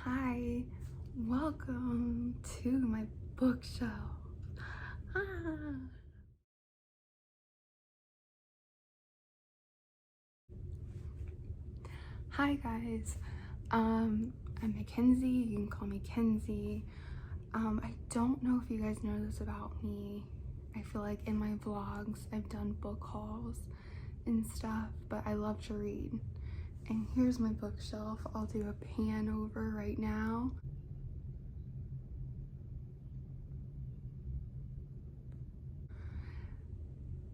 Hi, welcome to my bookshelf. Ah. Hi guys, I'm Mackenzie. You can call me Kenzie. I don't know if you guys know this about me. I feel like in my vlogs I've done book hauls and stuff, but I love to read. And here's my bookshelf. I'll do a pan over right now.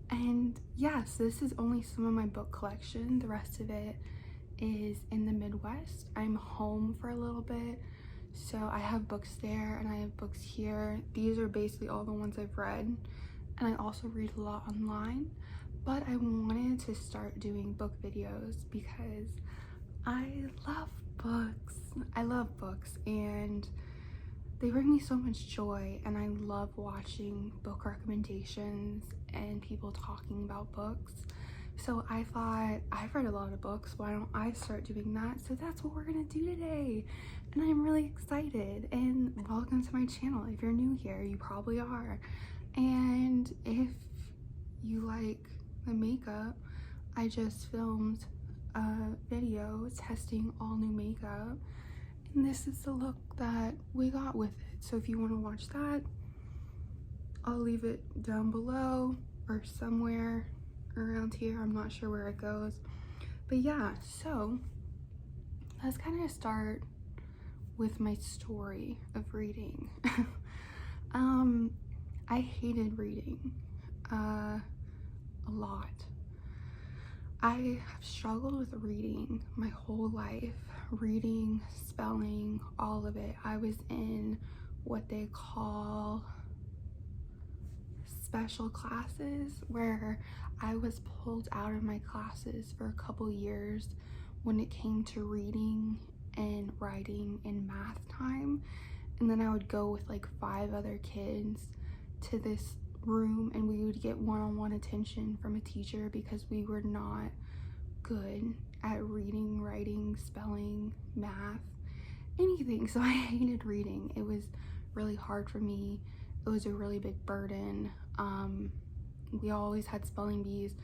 And yes, this is only some of my book collection. The rest of it is in the Midwest. I'm home for a little bit, so I have books there and I have books here. These are basically all the ones I've read, and I also read a lot online. But I wanted to start doing book videos because I love books. I love books and they bring me so much joy, and I love watching book recommendations and people talking about books. So I thought, I've read a lot of books, why don't I start doing that? So that's what we're gonna do today, and I'm really excited. And welcome to my channel. If you're new here, you probably are. And if you like the makeup, I just filmed a video testing all new makeup, and this is the look that we got with it. So if you want to watch that, I'll leave it down below or somewhere around here. I'm not sure where it goes, but yeah, so let's kind of start with my story of reading. I hated reading a lot. I have struggled with reading my whole life. Reading, spelling, all of it. I was in what they call special classes, where I was pulled out of my classes for a couple years when it came to reading and writing and math time. And then I would go with like 5 other kids to this room, and we would get one-on-one attention from a teacher because we were not good at reading, writing, spelling, math, anything. So I hated reading. It was really hard for me. It was a really big burden. We always had spelling bees.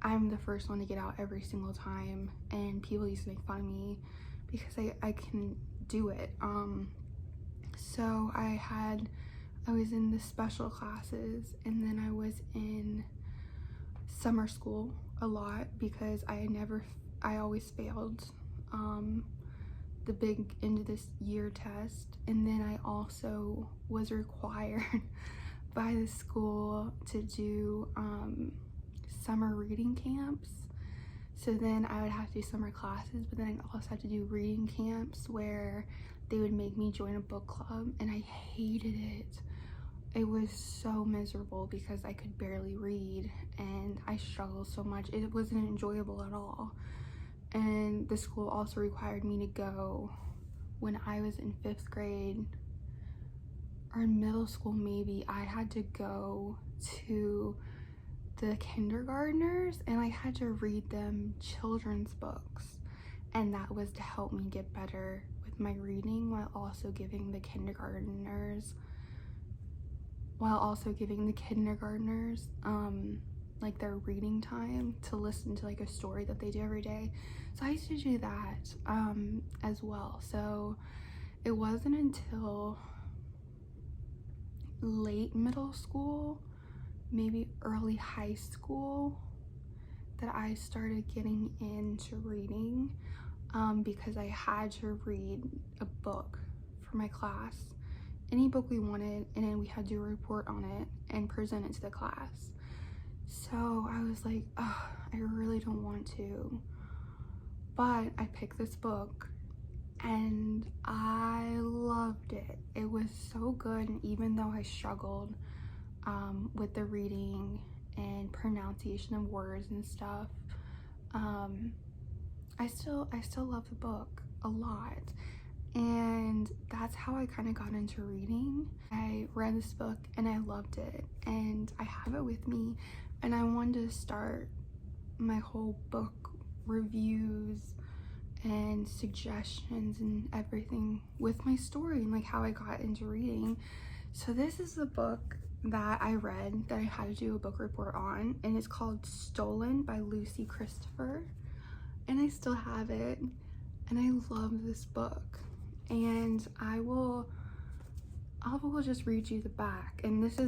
I'm the first one to get out every single time, and people used to make fun of me because I can do it. So I was in the special classes, and then I was in summer school a lot because I always failed the big end of this year test. And then I also was required by the school to do summer reading camps. So then I would have to do summer classes, but then I also had to do reading camps where they would make me join a book club, and I hated it. It was so miserable because I could barely read and I struggled so much. It wasn't enjoyable at all. And the school also required me to go when I was in 5th grade or in middle school maybe. I had to go to the kindergartners and I had to read them children's books, and that was to help me get better with my reading while also giving the kindergartners like their reading time to listen to like a story that they do every day. So I used to do that as well. So it wasn't until late middle school, maybe early high school, that I started getting into reading because I had to read a book for my class, any book we wanted, and then we had to report on it and present it to the class. So I was like, oh, I really don't want to, but I picked this book and I loved it. It was so good, and even though I struggled with the reading and pronunciation of words and stuff, I still love the book a lot. And that's how I kind of got into reading. I read this book and I loved it, and I have it with me, and I wanted to start my whole book reviews and suggestions and everything with my story and like how I got into reading. So this is the book that I read that I had to do a book report on, and it's called Stolen by Lucy Christopher, and I still have it, and I love this book. And I will just read you the back, and this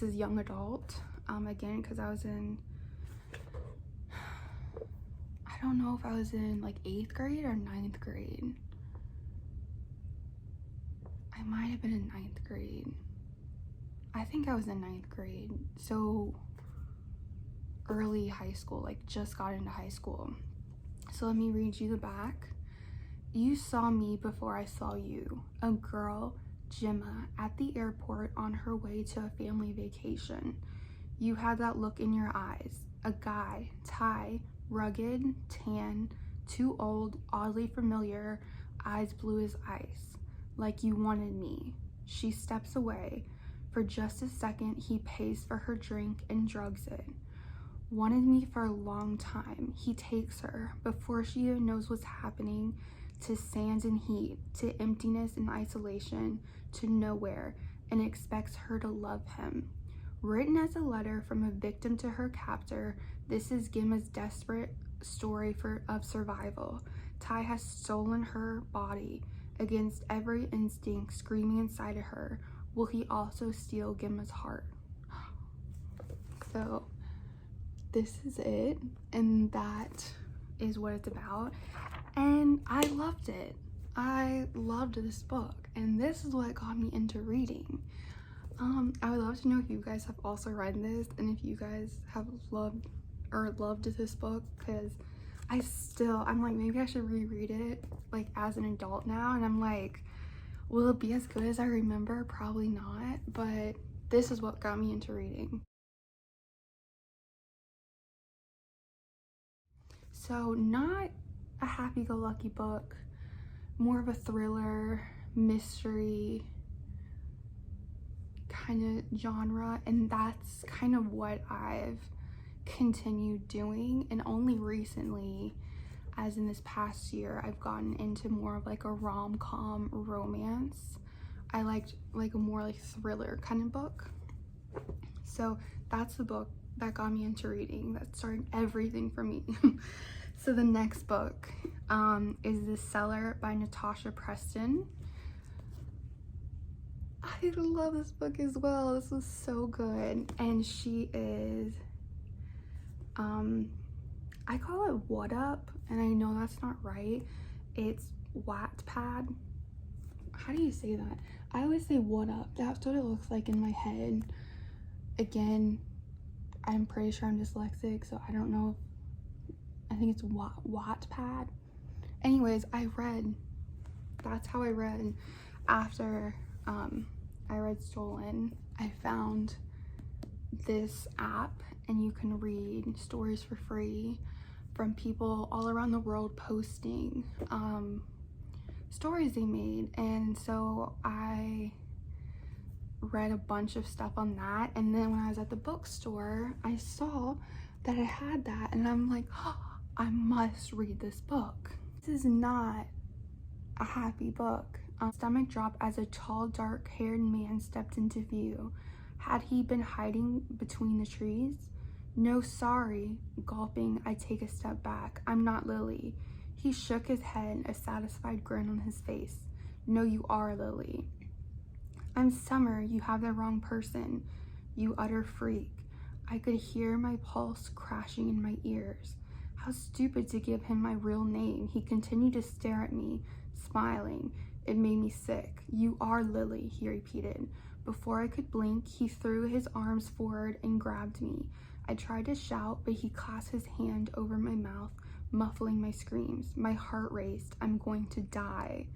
is young adult, again, because I don't know if I was in like 8th grade or 9th grade. I might have been in 9th grade. I think I was in 9th grade, so early high school, like just got into high school. So let me read you the back. You saw me before I saw you, a girl, Gemma, at the airport on her way to a family vacation. You had that look in your eyes, a guy, Ty, rugged, tan, too old, oddly familiar, eyes blue as ice, like you wanted me. She steps away. For just a second, he pays for her drink and drugs it. Wanted me for a long time. He takes her, before she even knows what's happening, to sand and heat, to emptiness and isolation, to nowhere, and expects her to love him. Written as a letter from a victim to her captor, this is Gemma's desperate story of survival. Ty has stolen her body. Against every instinct screaming inside of her, will he also steal Gemma's heart? So this is it, and that is what it's about. And I loved it. I loved this book, and this is what got me into reading. I would love to know if you guys have also read this, and if you guys have loved this book, because I'm like, maybe I should reread it like as an adult now, and I'm like, will it be as good as I remember? Probably not, but this is what got me into reading. So not a happy-go-lucky book, more of a thriller, mystery kind of genre, and that's kind of what I've continued doing. And only recently, as in this past year, I've gotten into more of like a rom-com romance. I liked like a more like thriller kind of book. So that's the book that got me into reading, that started everything for me. So the next book is The Cellar by Natasha Preston. I love this book as well. This was so good. And she is, I call it What Up, and I know that's not right. It's Wattpad. How do you say that? I always say What Up. That's what it looks like in my head. Again, I'm pretty sure I'm dyslexic, so I don't know. I think it's Wattpad. Anyways, that's how I read after I read Stolen. I found this app, and you can read stories for free from people all around the world posting stories they made. And so I read a bunch of stuff on that, and then when I was at the bookstore, I saw that I had that, and I'm like, oh, I must read this book. This is not a happy book. Stomach dropped as a tall, dark-haired man stepped into view. Had he been hiding between the trees? No, sorry. Gulping, I take a step back. I'm not Lily. He shook his head, a satisfied grin on his face. No, you are Lily. I'm Summer. You have the wrong person. You utter freak. I could hear my pulse crashing in my ears. How stupid to give him my real name. He continued to stare at me, smiling. It made me sick. You are Lily, he repeated. Before I could blink, he threw his arms forward and grabbed me. I tried to shout, but he clasped his hand over my mouth, muffling my screams. My heart raced. I'm going to die.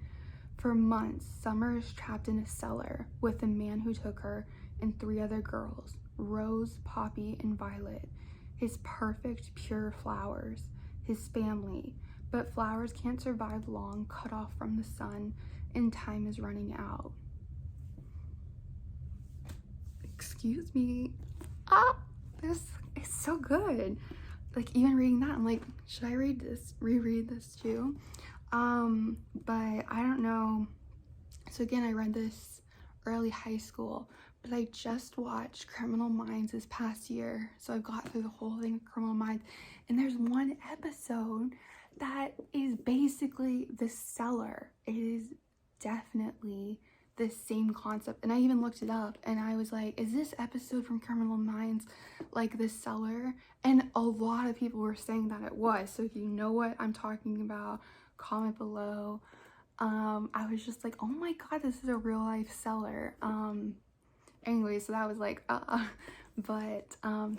For months, Summer is trapped in a cellar with a man who took her and 3 other girls, Rose, Poppy, and Violet. His perfect, pure flowers. His family. But flowers can't survive long, cut off from the sun, and time is running out. Excuse me. This is so good. like even reading that, I'm like, should I reread this too? But I don't know. So again, I read this early high school, but I just watched Criminal Minds this past year. So I've got through the whole thing of Criminal Minds, and there's one episode that is basically the seller. It is definitely the same concept. And I even looked it up and I was like, is this episode from Criminal Minds like the seller? And a lot of people were saying that it was. So if you know what I'm talking about, comment below. I was just like, oh my god, this is a real life seller. Anyway, so that was like, but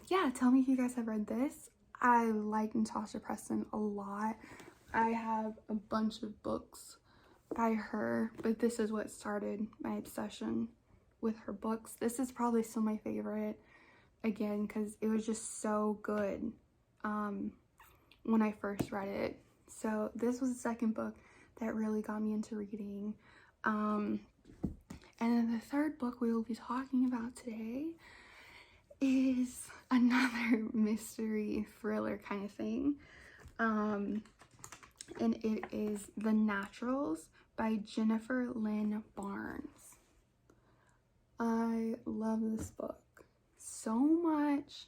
yeah, tell me if you guys have read this. I like Natasha Preston a lot. I have a bunch of books by her, but this is what started my obsession with her books. This is probably still my favorite, again, because it was just so good when I first read it. So this was the second book that really got me into reading. And then the third book we will be talking about today is another mystery thriller kind of thing. And it is The Naturals by Jennifer Lynn Barnes. I love this book so much.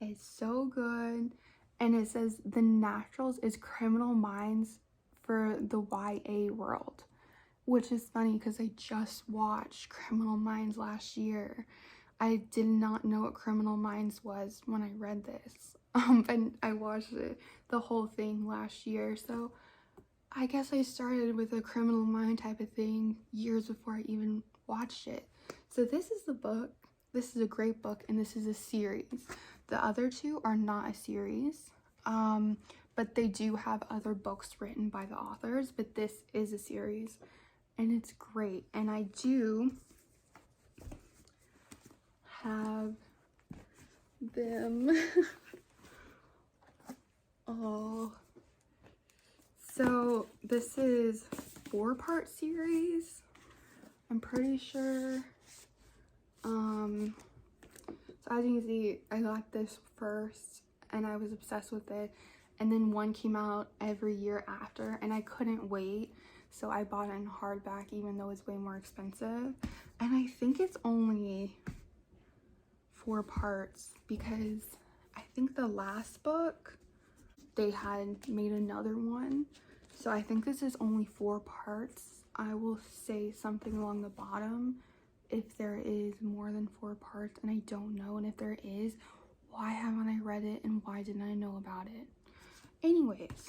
It's so good. And it says The Naturals is Criminal Minds for the YA world, which is funny because I just watched Criminal Minds last year. I did not know what Criminal Minds was when I read this, and I watched it, the whole thing last year. So I guess I started with a Criminal Mind type of thing years before I even watched it. So this is the book. This is a great book, and this is a series. The other two are not a series, but they do have other books written by the authors, but this is a series, and it's great. And I do have them all. So this is 4-part series, I'm pretty sure. So as you can see, I got this first and I was obsessed with it, and then one came out every year after, and I couldn't wait, so I bought it in hardback even though it's way more expensive. And I think it's only 4 parts because I think the last book they had made another one, so I think this is only 4 parts. I will say something along the bottom if there is more than 4 parts, and I don't know. And if there is, why haven't I read it and why didn't I know about it? Anyways,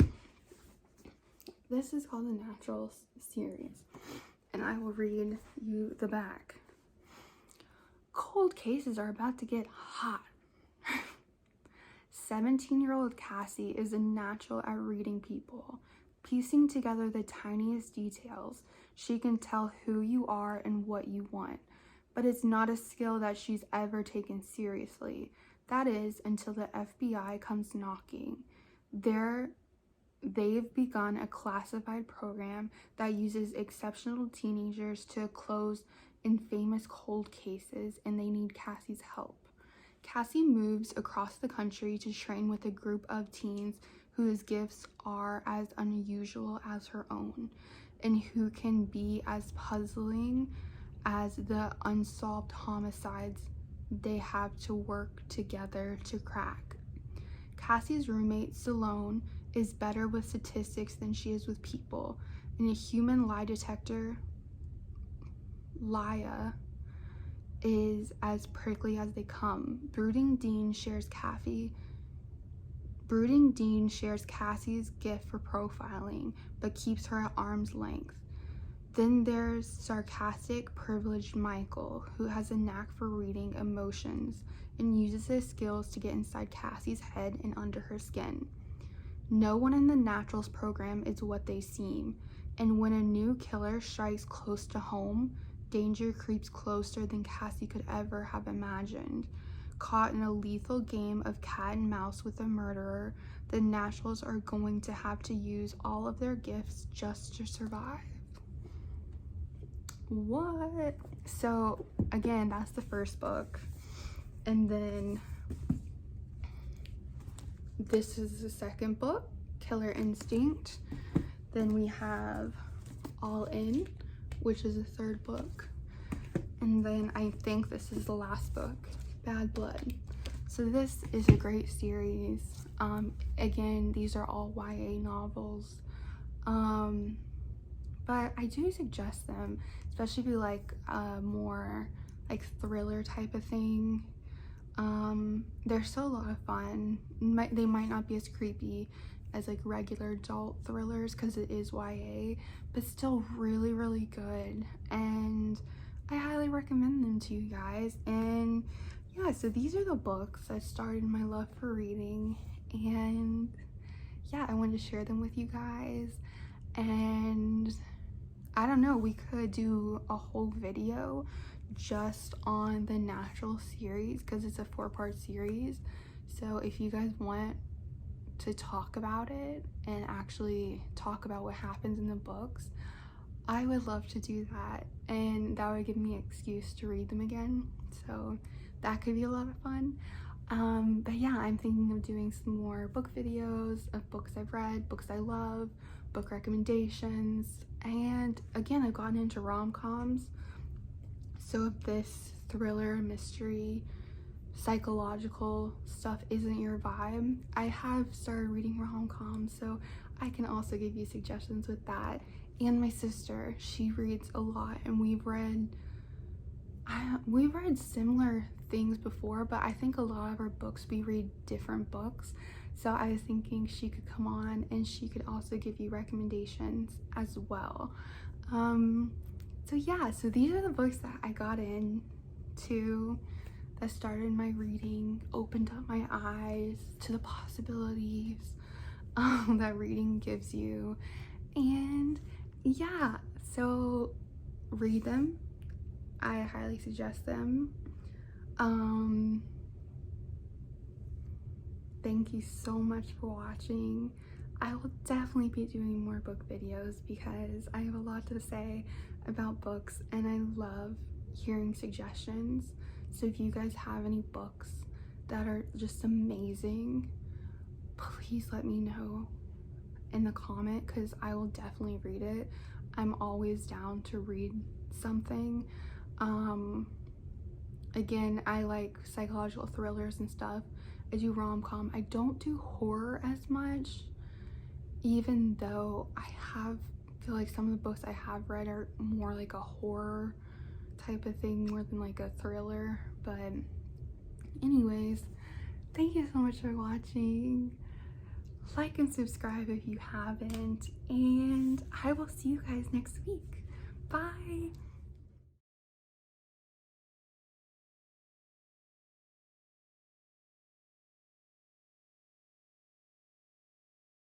this is called The Naturals series, and I will read you the back. Cold cases are about to get hot. 17-year-old Cassie is a natural at reading people. Piecing together the tiniest details, she can tell who you are and what you want. But it's not a skill that she's ever taken seriously. That is, until the FBI comes knocking. They've begun a classified program that uses exceptional teenagers to close infamous cold cases, and they need Cassie's help. Cassie moves across the country to train with a group of teens whose gifts are as unusual as her own, and who can be as puzzling as the unsolved homicides they have to work together to crack. Cassie's roommate, Salone, is better with statistics than she is with people, and a human lie detector, Laya, is as prickly as they come. Brooding Dean shares Cassie's gift for profiling, but keeps her at arm's length. Then there's sarcastic, privileged Michael, who has a knack for reading emotions and uses his skills to get inside Cassie's head and under her skin. No one in the Naturals program is what they seem, and when a new killer strikes close to home, danger creeps closer than Cassie could ever have imagined. Caught in a lethal game of cat and mouse with a murderer, the Naturals are going to have to use all of their gifts just to survive. What? So again, that's the first book, and then this is the second book, Killer Instinct. Then we have All In, which is the third book. And then I think this is the last book, Bad Blood. So this is a great series. Again, these are all YA novels. But I do suggest them, especially if you like more like thriller type of thing. They're still a lot of fun. They might not be as creepy as like regular adult thrillers because it is YA, but still really, really good. And I highly recommend them to you guys. And yeah, so these are the books that started my love for reading, and yeah, I wanted to share them with you guys. And I don't know, we could do a whole video just on the Natural series because it's a 4-part series. So if you guys want to talk about it and actually talk about what happens in the books, I would love to do that, and that would give me an excuse to read them again. So that could be a lot of fun. But yeah, I'm thinking of doing some more book videos of books I've read, books I love, book recommendations. And again, I've gotten into rom-coms. So if this thriller, mystery, psychological stuff isn't your vibe, I have started reading rom-coms, so I can also give you suggestions with that. And my sister, she reads a lot, and we've read similar things before, but I think a lot of our books, we read different books. So I was thinking she could come on and she could also give you recommendations as well. So yeah, so these are the books that I got into, that started my reading, opened up my eyes to the possibilities that reading gives you. And yeah, so read them. I highly suggest them. Thank you so much for watching. I will definitely be doing more book videos because I have a lot to say about books, and I love hearing suggestions. So if you guys have any books that are just amazing, please let me know in the comment because I will definitely read it. I'm always down to read something. Again, I like psychological thrillers and stuff. I do rom-com. I don't do horror as much, even though I feel like some of the books I have read are more like a horror type of thing more than like a thriller. But anyways, thank you so much for watching. Like and subscribe if you haven't, and I will see you guys next week. Bye.